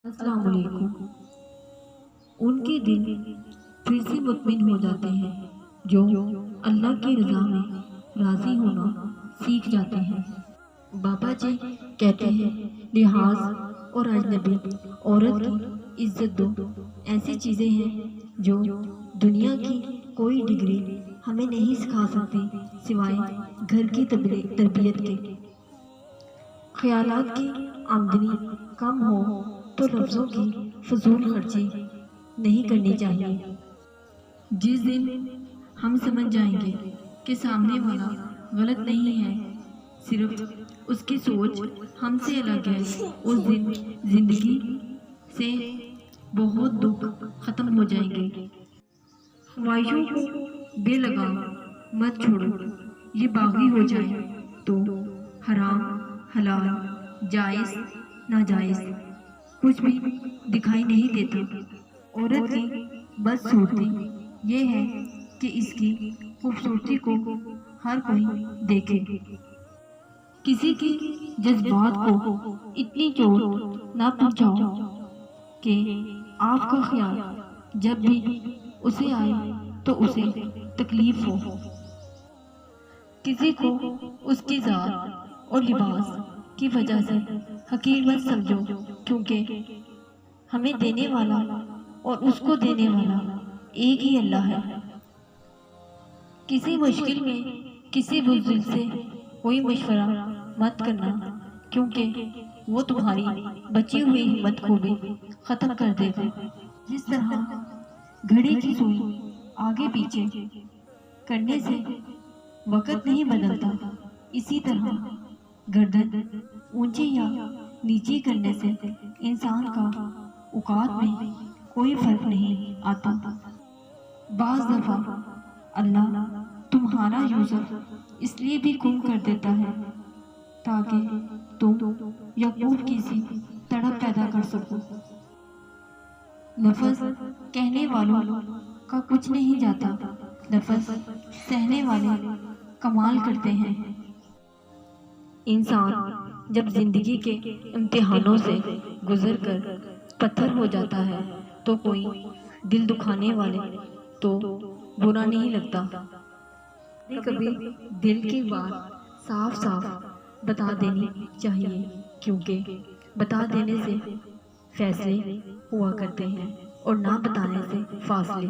السلام علیکم۔ ان کے دل پھر سے مطمئن ہو جاتے ہیں جو اللہ کی رضا میں راضی ہونا سیکھ جاتے ہیں۔ بابا جی کہتے ہیں لحاظ اور اجنبی عورت کی عزت دو ایسی چیزیں ہیں جو دنیا کی کوئی ڈگری ہمیں نہیں سکھا سکتی سوائے گھر کی تربیت کے۔ خیالات کی آمدنی کم ہو تو لفظوں کی فضول خرچی نہیں کرنی چاہیے۔ جس دن ہم سمجھ جائیں گے کہ سامنے والا غلط نہیں ہے، صرف اس کی سوچ ہم سے الگ ہے، اس دن زندگی سے بہت دکھ ختم ہو جائیں گے۔ خواہشوں کو بے لگام مت چھوڑو، یہ باغی ہو جائے تو حرام حلال جائز ناجائز کچھ بھی دکھائی نہیں دیتا۔ عورت کی بدصورتی یہ ہے کہ اس کی خوبصورتی کو ہر کوئی دیکھے۔ کسی کے جذبات کو اتنی چوٹ نہ پہنچاؤ کہ آپ کا خیال جب بھی اسے آئے تو اسے تکلیف ہو۔ کسی کو اس کی ذات اور لباس کی وجہ سے حقیر مت سمجھو، کیونکہ ہمیں دینے والا اور اس کو دینے والا ایک ہی اللہ ہے۔ کسی مشکل میں کسی بزرگ سے کوئی مشورہ مت کرنا، کیونکہ وہ تمہاری بچی ہوئی ہمت کو بھی ختم کر دے گا۔ جس طرح گھڑی کی سوئی آگے پیچھے کرنے سے وقت نہیں بدلتا، اسی طرح گردن اونچی یا نیچی کرنے سے انسان کا اوقات میں کوئی فرق نہیں آتا۔ بعض دفعہ اللہ تمہارا یوسف اس لیے بھی گم کر دیتا ہے تاکہ تم یعقوب کی سی تڑپ پیدا کر سکو۔ لفظ کہنے والوں کا کچھ نہیں جاتا، لفظ سہنے والے کمال کرتے ہیں۔ انسان جب زندگی کے امتحانوں سے گزر کر پتھر ہو جاتا ہے تو کوئی دل دکھانے والے تو برا نہیں لگتا۔ کبھی دل کی بات صاف صاف بتا دینی چاہیے، کیونکہ بتا دینے سے فیصلے ہوا کرتے ہیں اور نہ بتانے سے فاصلے۔